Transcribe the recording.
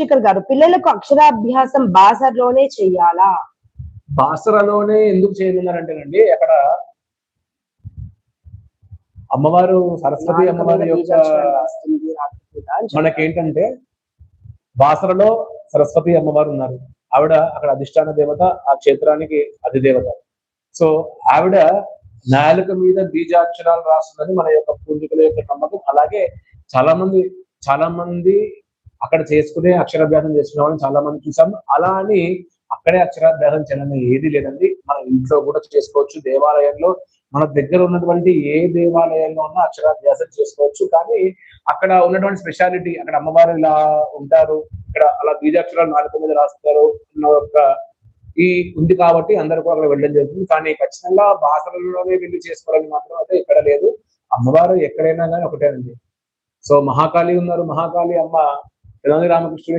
రాజశేఖర్ గారు, పిల్లలకు అక్షరాభ్యాసం బాసర్లోనే చెయ్యాలా? బాసరలోనే ఎందుకు చేయనున్నారంటేనండి, అక్కడ అమ్మవారు సరస్వతి నాలుక అమ్మవారి మీద యొక్క బీజాక్షరాలు రాస్తుంది రాత్రిపూట అని చెప్తారు. మనకేంటంటే బాసరలో సరస్వతి అమ్మవారు ఉన్నారు. ఆవిడ అక్కడ అధిష్టాన దేవత, ఆ క్షేత్రానికి అధిదేవత. సో ఆవిడ నాలుక మీద బీజాక్షరాలు రాస్తుందని మన యొక్క పూర్వీకుల యొక్క నమ్మకం. అలాగే చాలా మంది అక్కడ చేసుకునే అక్షరాభ్యాసం చేసుకునే వాళ్ళని చాలా మంది చూసాము. అలా అని అక్కడే అక్షరాభ్యాసం చేయాలని ఏది లేదండి. మన ఇంట్లో కూడా చేసుకోవచ్చు. దేవాలయంలో మన దగ్గర ఉన్నటువంటి ఏ దేవాలయంలో ఉన్నా అక్షరాభ్యాసం చేసుకోవచ్చు. కానీ అక్కడ ఉన్నటువంటి స్పెషాలిటీ, అక్కడ అమ్మవారు ఇలా ఉంటారు, ఇక్కడ అలా బీజాక్షరాలు నాలుక మీద రాస్తారు అన్న ఒక ఈ ఉంది కాబట్టి అందరూ కూడా అక్కడ వెళ్ళడం జరుగుతుంది. కానీ ఖచ్చితంగా బాసరలోనే వెళ్ళి చేసుకోవాలని మాత్రం అయితే ఇక్కడ లేదు. అమ్మవారు ఎక్కడైనా కానీ ఒకటేనండి. సో మహాకాళి ఉన్నారు. మహాకాళి అమ్మ రామకృష్ణుడికి